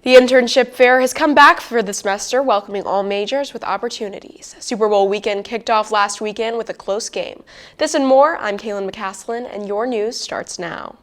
The internship fair has come back for the semester, welcoming all majors with opportunities. Super Bowl weekend kicked off last weekend with a close game. This and more, I'm Kaylin McCaslin, and your news starts now.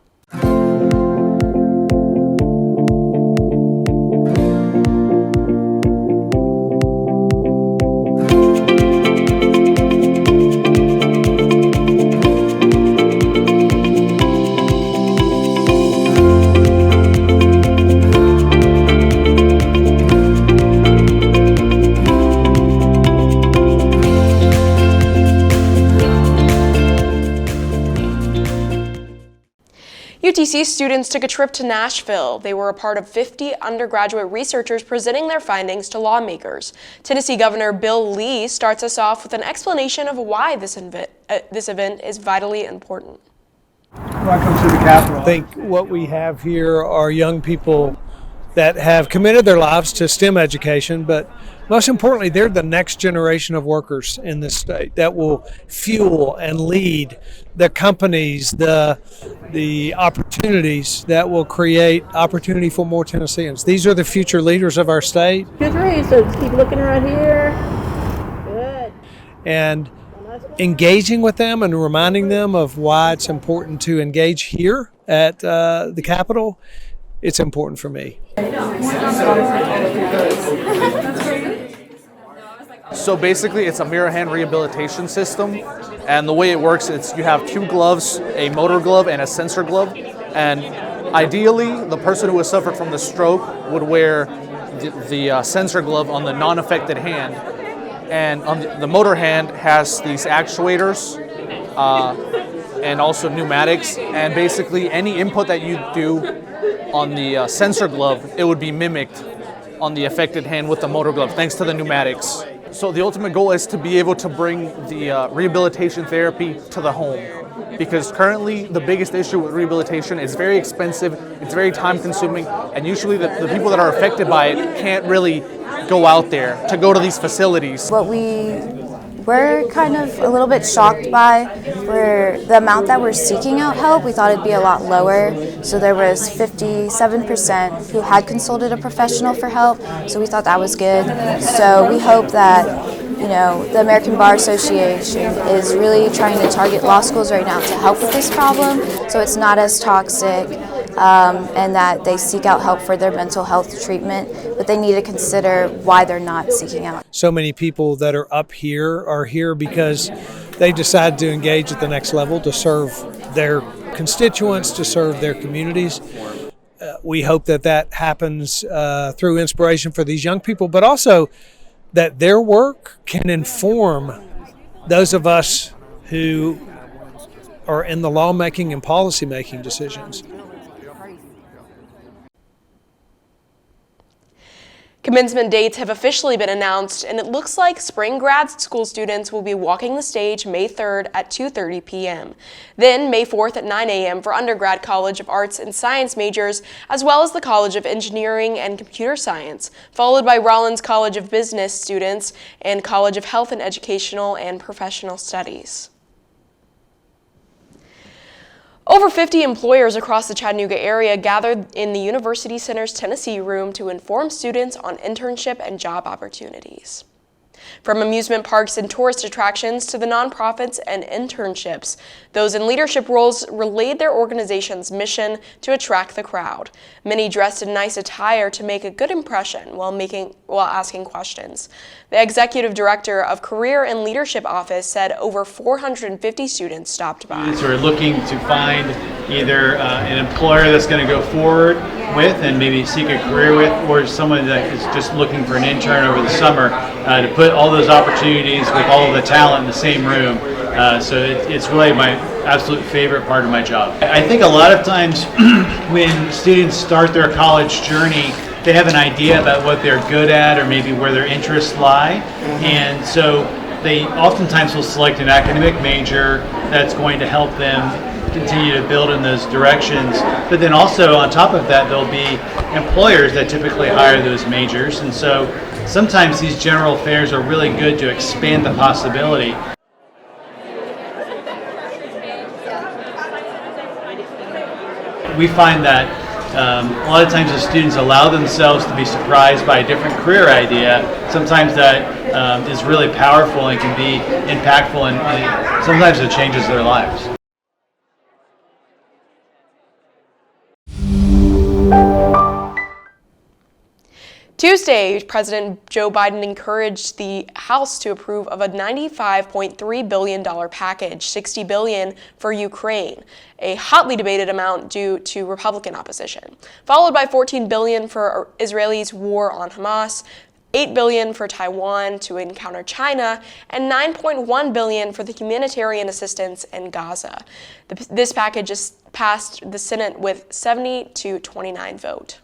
UTC students took a trip to Nashville. They were a part of 50 undergraduate researchers presenting their findings to lawmakers. Tennessee Governor Bill Lee starts us off with an explanation of why this event is vitally important. Welcome to the Capitol. I think what we have here are young people that have committed their lives to STEM education, but most importantly, they're the next generation of workers in this state that will fuel and lead the companies, the opportunities that will create opportunity for more Tennesseans. These are the future leaders of our state. Good read, so just keep looking around here. Good. And engaging with them and reminding them of why it's important to engage here at the Capitol, it's important for me. So basically it's a mirror hand rehabilitation system, and the way it works is you have two gloves, a motor glove and a sensor glove, and ideally the person who has suffered from the stroke would wear the sensor glove on the non-affected hand, and on the motor hand has these actuators and also pneumatics, and basically any input that you do on the sensor glove, it would be mimicked on the affected hand with the motor glove, thanks to the pneumatics. So the ultimate goal is to be able to bring the rehabilitation therapy to the home, because currently the biggest issue with rehabilitation is very expensive, it's very time consuming, and usually the people that are affected by it can't really go out there to go to these facilities. What we're kind of a little bit shocked by were the amount that we're seeking out help. We thought it'd be a lot lower. So there was 57% who had consulted a professional for help. So we thought that was good. So we hope that, the American Bar Association is really trying to target law schools right now to help with this problem, so it's not as toxic, and that they seek out help for their mental health treatment, but they need to consider why they're not seeking out. So many people that are up here are here because they decide to engage at the next level to serve their constituents, to serve their communities. We hope that happens through inspiration for these young people, but also that their work can inform those of us who are in the lawmaking and policymaking decisions. Commencement dates have officially been announced, and it looks like spring grad school students will be walking the stage May 3rd at 2:30 p.m. Then May 4th at 9 a.m. for undergrad College of Arts and Science majors, as well as the College of Engineering and Computer Science, followed by Rollins College of Business students and College of Health and Educational and Professional Studies. Over 50 employers across the Chattanooga area gathered in the University Center's Tennessee room to inform students on internship and job opportunities. From amusement parks and tourist attractions to the nonprofits and internships, those in leadership roles relayed their organization's mission to attract the crowd. Many dressed in nice attire to make a good impression while asking questions. The executive director of Career and Leadership Office said over 450 students stopped by. So we're looking to find either an employer that's going to go forward with and maybe seek a career with, or someone that is just looking for an intern over the summer to put all those opportunities with all of the talent in the same room. So it's really my absolute favorite part of my job. I think a lot of times when students start their college journey, they have an idea about what they're good at or maybe where their interests lie, and so they oftentimes will select an academic major that's going to help them continue to build in those directions. But then also on top of that, there'll be employers that typically hire those majors, and so sometimes these general fairs are really good to expand the possibility. We find that a lot of times the students allow themselves to be surprised by a different career idea. Sometimes that is really powerful and can be impactful, and sometimes it changes their lives. Tuesday, President Joe Biden encouraged the House to approve of a $95.3 billion package, $60 billion for Ukraine, a hotly debated amount due to Republican opposition, followed by $14 billion for Israel's war on Hamas, $8 billion for Taiwan to encounter China, and $9.1 billion for the humanitarian assistance in Gaza. This package just passed the Senate with 70 to 29 vote.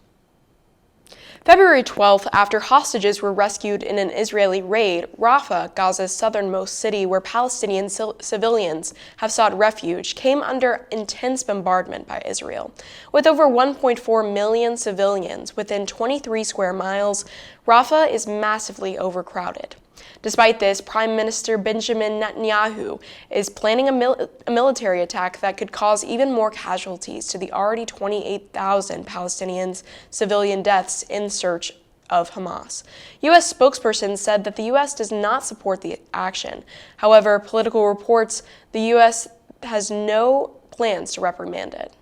February 12th, after hostages were rescued in an Israeli raid, Rafah, Gaza's southernmost city where Palestinian civilians have sought refuge, came under intense bombardment by Israel. With over 1.4 million civilians within 23 square miles, Rafah is massively overcrowded. Despite this, Prime Minister Benjamin Netanyahu is planning a military attack that could cause even more casualties to the already 28,000 Palestinians' civilian deaths in search of Hamas. U.S. spokesperson said that the U.S. does not support the action. However, political reports the U.S. has no plans to reprimand it.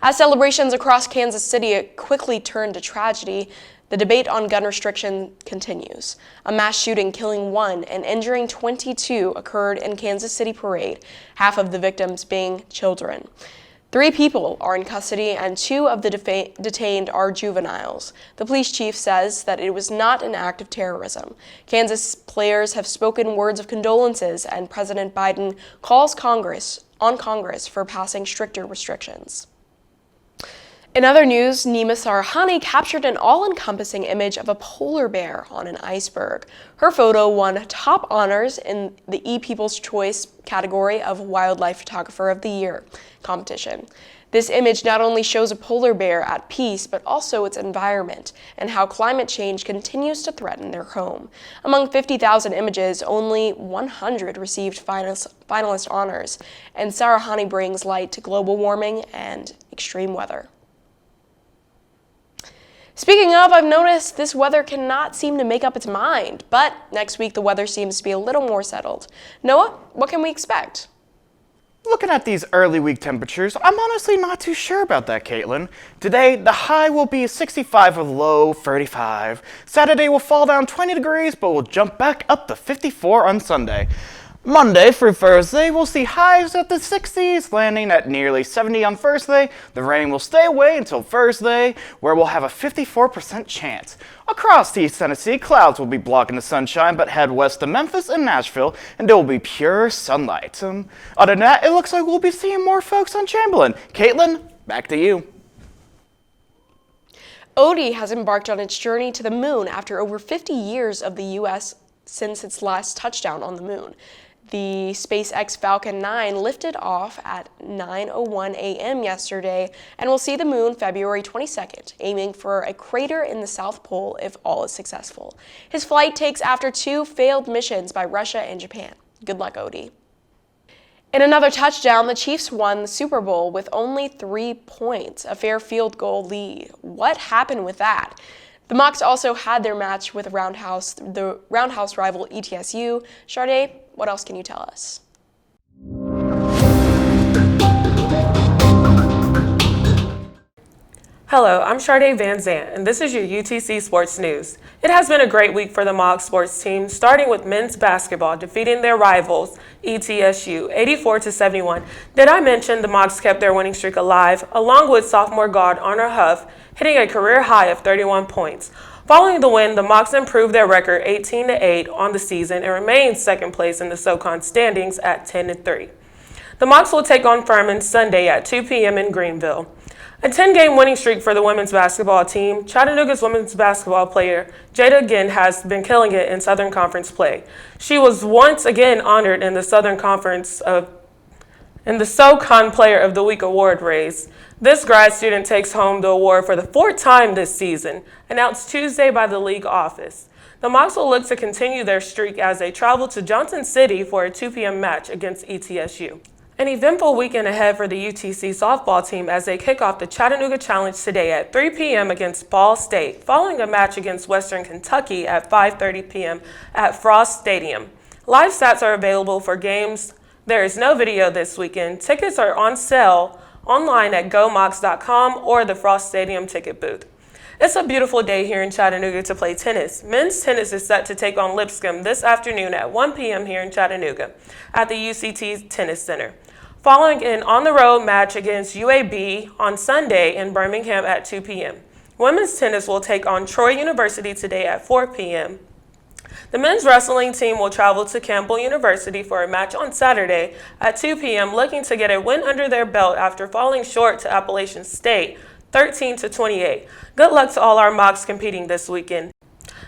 As celebrations across Kansas City quickly turned to tragedy, the debate on gun restriction continues. A mass shooting killing 1 and injuring 22 occurred in Kansas City parade, half of the victims being children. 3 people are in custody and 2 of the detained are juveniles. The police chief says that it was not an act of terrorism. Kansas players have spoken words of condolences, and President Biden calls on Congress for passing stricter restrictions. In other news, Nima Sarahani captured an all-encompassing image of a polar bear on an iceberg. Her photo won top honors in the ePeople's Choice category of Wildlife Photographer of the Year competition. This image not only shows a polar bear at peace, but also its environment and how climate change continues to threaten their home. Among 50,000 images, only 100 received finalist honors, and Sarahani brings light to global warming and extreme weather. Speaking of, I've noticed this weather cannot seem to make up its mind, but next week the weather seems to be a little more settled. Noah, what can we expect? Looking at these early week temperatures, I'm honestly not too sure about that, Caitlin. Today, the high will be 65 with low 35. Saturday will fall down 20 degrees, but will jump back up to 54 on Sunday. Monday through Thursday, we'll see highs at the 60s, landing at nearly 70 on Thursday. The rain will stay away until Thursday, where we'll have a 54% chance. Across East Tennessee, clouds will be blocking the sunshine, but head west to Memphis and Nashville, and there will be pure sunlight. Other than that, it looks like we'll be seeing more folks on Chamberlain. Caitlin, back to you. Odie has embarked on its journey to the moon after over 50 years of the U.S. since its last touchdown on the moon. The SpaceX Falcon 9 lifted off at 9:01 a.m. yesterday and will see the moon February 22nd, aiming for a crater in the South Pole if all is successful. His flight takes after 2 failed missions by Russia and Japan. Good luck, Odie. In another touchdown, the Chiefs won the Super Bowl with only 3 points, a fair field goal lead. What happened with that? The Mocs also had their match with the Roundhouse rival ETSU. Sade, what else can you tell us? Hello, I'm Sade Van Zandt, and this is your UTC Sports News. It has been a great week for the Mocs sports team, starting with men's basketball defeating their rivals, ETSU, 84-71. Did I mention the Mocs kept their winning streak alive, along with sophomore guard Arner Huff, hitting a career high of 31 points. Following the win, the Mocs improved their record 18-8 on the season and remain second place in the SoCon standings at 10-3. The Mocs will take on Furman Sunday at 2 p.m. in Greenville. A 10-game winning streak for the women's basketball team. Chattanooga's women's basketball player Jada Ginn has been killing it in Southern Conference play. She was once again honored in the SoCon Player of the Week award race. This grad student takes home the award for the 4th time this season, announced Tuesday by the league office. The Mocs will look to continue their streak as they travel to Johnson City for a 2 p.m. match against ETSU. An eventful weekend ahead for the UTC softball team as they kick off the Chattanooga Challenge today at 3 p.m. against Ball State, following a match against Western Kentucky at 5:30 p.m. at Frost Stadium. Live stats are available for games. There is no video this weekend. Tickets are on sale online at gomocs.com or the Frost Stadium ticket booth. It's a beautiful day here in Chattanooga to play tennis. Men's tennis is set to take on Lipscomb this afternoon at 1 p.m. here in Chattanooga at the UCT Tennis Center, following an on-the-road match against UAB on Sunday in Birmingham at 2 p.m. Women's tennis will take on Troy University today at 4 p.m. The men's wrestling team will travel to Campbell University for a match on Saturday at 2 p.m. looking to get a win under their belt after falling short to Appalachian State 13-28. Good luck to all our Mocs competing this weekend.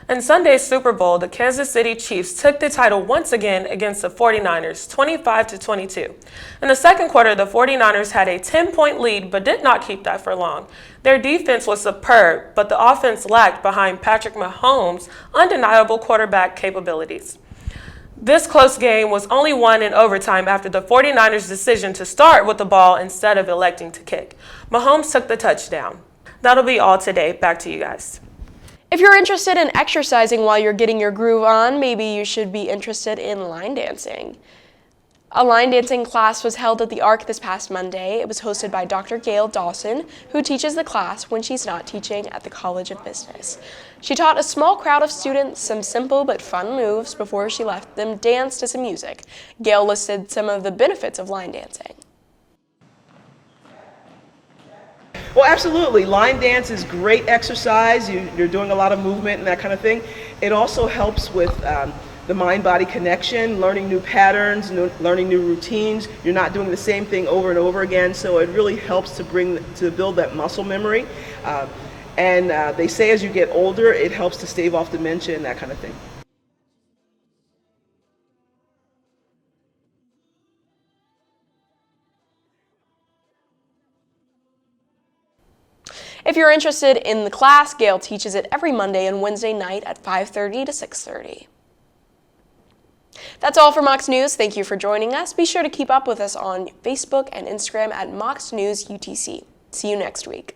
In Sunday's Super Bowl, the Kansas City Chiefs took the title once again against the 49ers, 25-22. In the second quarter, the 49ers had a 10-point lead but did not keep that for long. Their defense was superb, but the offense lacked behind Patrick Mahomes' undeniable quarterback capabilities. This close game was only won in overtime after the 49ers' decision to start with the ball instead of electing to kick. Mahomes took the touchdown. That'll be all today. Back to you guys. If you're interested in exercising while you're getting your groove on, maybe you should be interested in line dancing. A line dancing class was held at the Arc this past Monday. It was hosted by Dr. Gail Dawson, who teaches the class when she's not teaching at the College of Business. She taught a small crowd of students some simple but fun moves before she left them dance to some music. Gail listed some of the benefits of line dancing. Well, absolutely. Line dance is great exercise. You're doing a lot of movement and that kind of thing. It also helps with the mind-body connection, learning new patterns, learning new routines. You're not doing the same thing over and over again, so it really helps to build that muscle memory. And they say as you get older, it helps to stave off dementia and that kind of thing. If you're interested in the class, Gail teaches it every Monday and Wednesday night at 5:30 to 6:30. That's all for Mocs News. Thank you for joining us. Be sure to keep up with us on Facebook and Instagram at Mocs News UTC. See you next week.